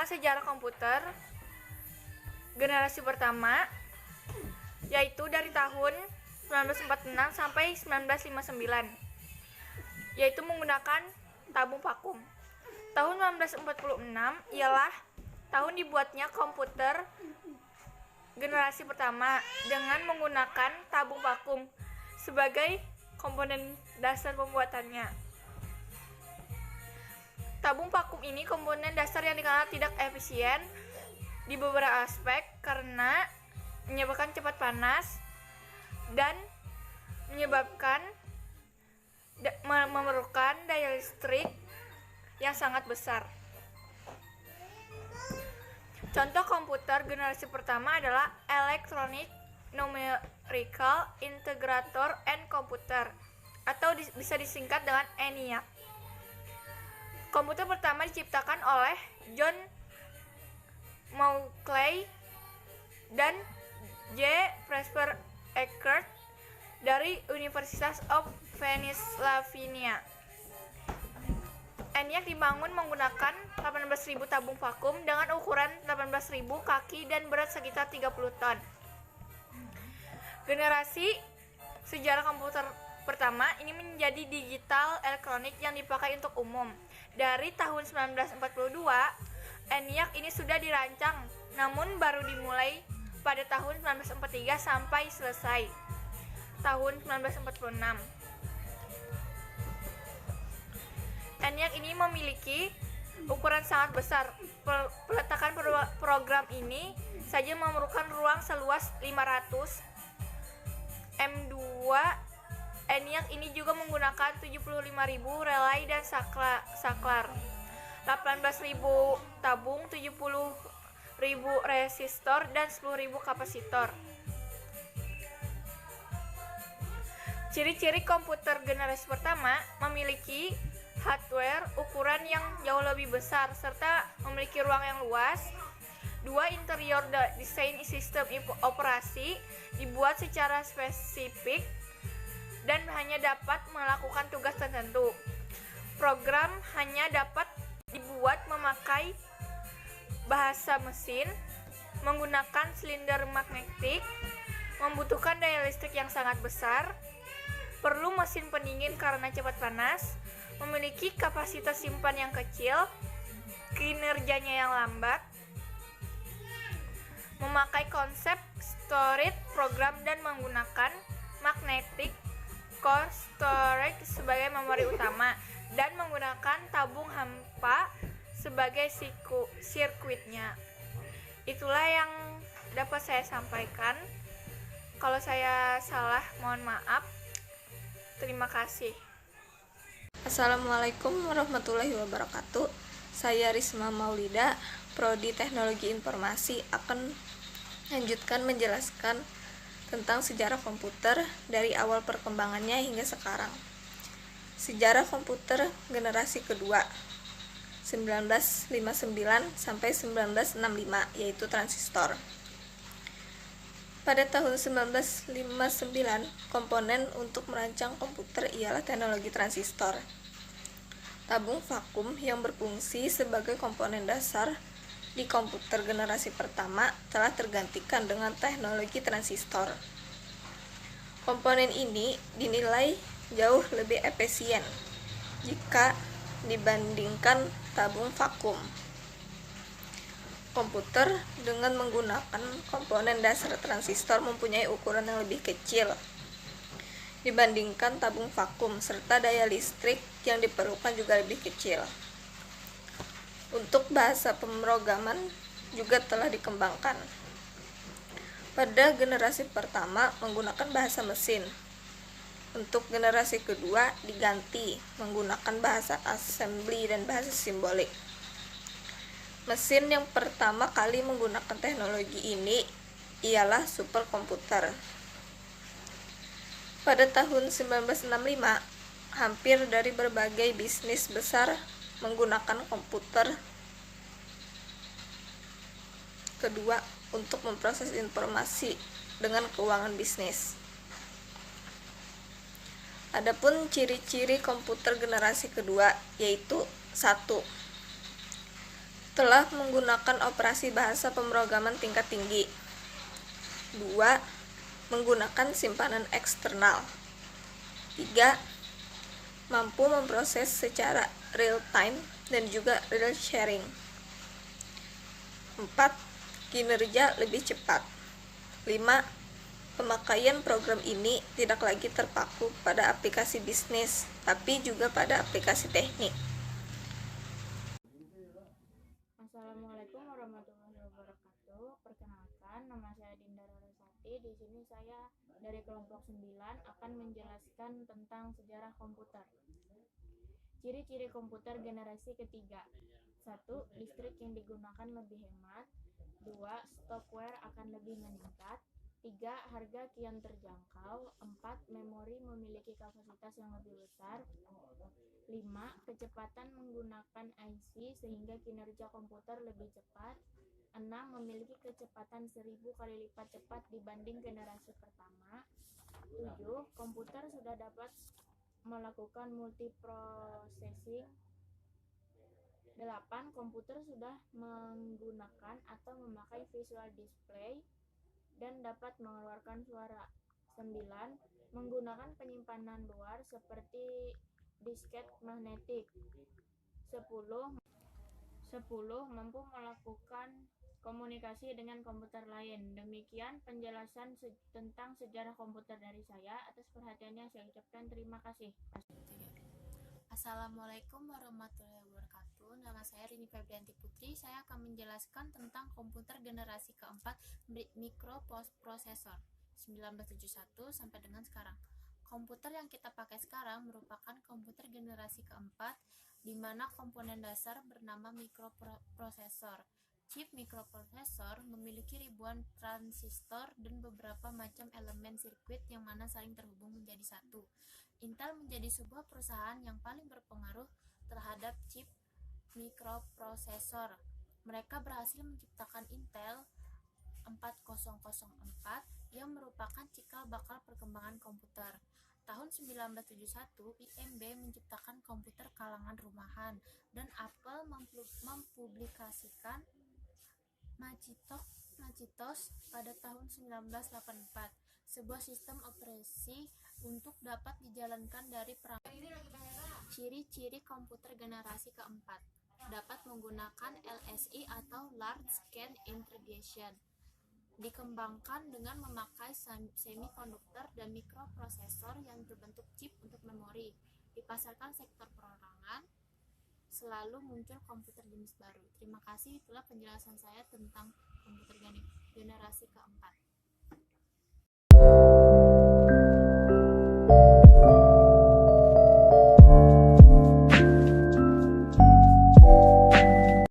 sejarah komputer generasi pertama, yaitu dari tahun 1946 sampai 1959, yaitu menggunakan tabung vakum. Tahun 1946 ialah tahun dibuatnya komputer generasi pertama dengan menggunakan tabung vakum sebagai komponen dasar pembuatannya. Tabung vakum ini komponen dasar yang dikenal tidak efisien di beberapa aspek karena menyebabkan cepat panas dan memerlukan daya listrik yang sangat besar. Contoh komputer generasi pertama adalah Electronic Numerical Integrator and Computer, atau bisa disingkat dengan ENIAC. Komputer pertama diciptakan oleh John Mauchly dan J. Presper Eckert dari University of Pennsylvania. ENIAC dibangun menggunakan 18.000 tabung vakum dengan ukuran 18.000 kaki dan berat sekitar 30 ton. Generasi sejarah komputer pertama ini menjadi digital elektronik yang dipakai untuk umum. Dari tahun 1942, ENIAC ini sudah dirancang, namun baru dimulai pada tahun 1943 sampai selesai tahun 1946. ENIAC ini memiliki ukuran sangat besar. Peletakan program ini saja memerlukan ruang seluas 500 M2. ENIAC ini juga menggunakan 75.000 relay dan saklar, 18.000 tabung, 70.000 resistor, dan 10.000 kapasitor. Ciri-ciri komputer generasi pertama memiliki hardware ukuran yang jauh lebih besar serta memiliki ruang yang luas. Dua, interior desain sistem operasi dibuat secara spesifik dan hanya dapat melakukan tugas tertentu. Program hanya dapat dibuat memakai bahasa mesin, menggunakan silinder magnetik, membutuhkan daya listrik yang sangat besar, perlu mesin pendingin karena cepat panas, memiliki kapasitas simpan yang kecil, kinerjanya yang lambat, memakai konsep storage program dan menggunakan magnetic core storage sebagai memori utama, dan menggunakan tabung hampa sebagai sirkuitnya. Itulah yang dapat saya sampaikan. Kalau saya salah, mohon maaf. Terima kasih. Assalamualaikum warahmatullahi wabarakatuh. Saya Risma Maulida, Prodi Teknologi Informasi, akan lanjutkan menjelaskan tentang sejarah komputer dari awal perkembangannya hingga sekarang. Sejarah komputer generasi kedua 1959 sampai 1965, yaitu transistor. Pada tahun 1959, komponen untuk merancang komputer ialah teknologi transistor. Tabung vakum yang berfungsi sebagai komponen dasar di komputer generasi pertama telah tergantikan dengan teknologi transistor. Komponen ini dinilai jauh lebih efisien jika dibandingkan tabung vakum. Komputer dengan menggunakan komponen dasar transistor mempunyai ukuran yang lebih kecil dibandingkan tabung vakum, serta daya listrik yang diperlukan juga lebih kecil. Untuk bahasa pemrograman juga telah dikembangkan. Pada generasi pertama menggunakan bahasa mesin. Untuk generasi kedua diganti menggunakan bahasa assembly dan bahasa simbolik. Mesin yang pertama kali menggunakan teknologi ini ialah superkomputer. Pada tahun 1965, hampir dari berbagai bisnis besar menggunakan komputer kedua untuk memproses informasi dengan keuangan bisnis. Adapun ciri-ciri komputer generasi kedua yaitu 1. telah menggunakan operasi bahasa pemrograman tingkat tinggi. 2. Menggunakan simpanan eksternal. 3. Mampu memproses secara real time dan juga real sharing. 4. Kinerja lebih cepat. 5. Pemakaian program ini tidak lagi terpaku pada aplikasi bisnis, tapi juga pada aplikasi teknik. Assalamualaikum warahmatullahi wabarakatuh. Perkenalkan, nama saya Dinda Rarasati. Di sini saya dari kelompok 9 akan menjelaskan tentang sejarah komputer. Ciri-ciri komputer generasi ketiga. 1. Listrik yang digunakan lebih hemat. 2. Software akan lebih meningkat. 3. Harga kian terjangkau. 4. Memori memiliki kapasitas yang lebih besar. 5. Kecepatan menggunakan IC sehingga kinerja komputer lebih cepat. 6. Memiliki kecepatan 1000 kali lipat cepat dibanding generasi pertama. 7. Komputer sudah dapat melakukan multiprocessing. 8. Komputer sudah menggunakan atau memakai visual display dan dapat mengeluarkan suara. 9. Menggunakan penyimpanan luar seperti disket magnetik. 10. Mampu melakukan komunikasi dengan komputer lain. Demikian penjelasan tentang sejarah komputer dari saya. Atas perhatiannya saya ucapkan terima kasih. Assalamualaikum warahmatullahi wabarakatuh. Nama saya Rini Febrianti Putri. Saya akan menjelaskan tentang komputer generasi keempat mikroprosesor 1971 sampai dengan sekarang. Komputer yang kita pakai sekarang merupakan komputer generasi keempat, di mana komponen dasar bernama mikroprosesor. Chip mikroprosesor memiliki ribuan transistor dan beberapa macam elemen sirkuit yang mana saling terhubung menjadi satu. Intel menjadi sebuah perusahaan yang paling berpengaruh terhadap chip mikroprosesor. Mereka berhasil menciptakan Intel 4004 yang merupakan cikal bakal perkembangan komputer. Tahun 1971, IMB menciptakan komputer kalangan rumahan dan Apple mempublikasikan Macintosh pada tahun 1984, sebuah sistem operasi untuk dapat dijalankan dari perangkat. Ciri-ciri komputer generasi keempat: dapat menggunakan LSI atau Large Scale Integration. Dikembangkan dengan memakai semikonduktor dan mikroprosesor yang berbentuk chip untuk memori. Dipasarkan sektor perorangan. Selalu muncul komputer jenis baru. Terima kasih, itulah penjelasan saya tentang komputer generasi keempat.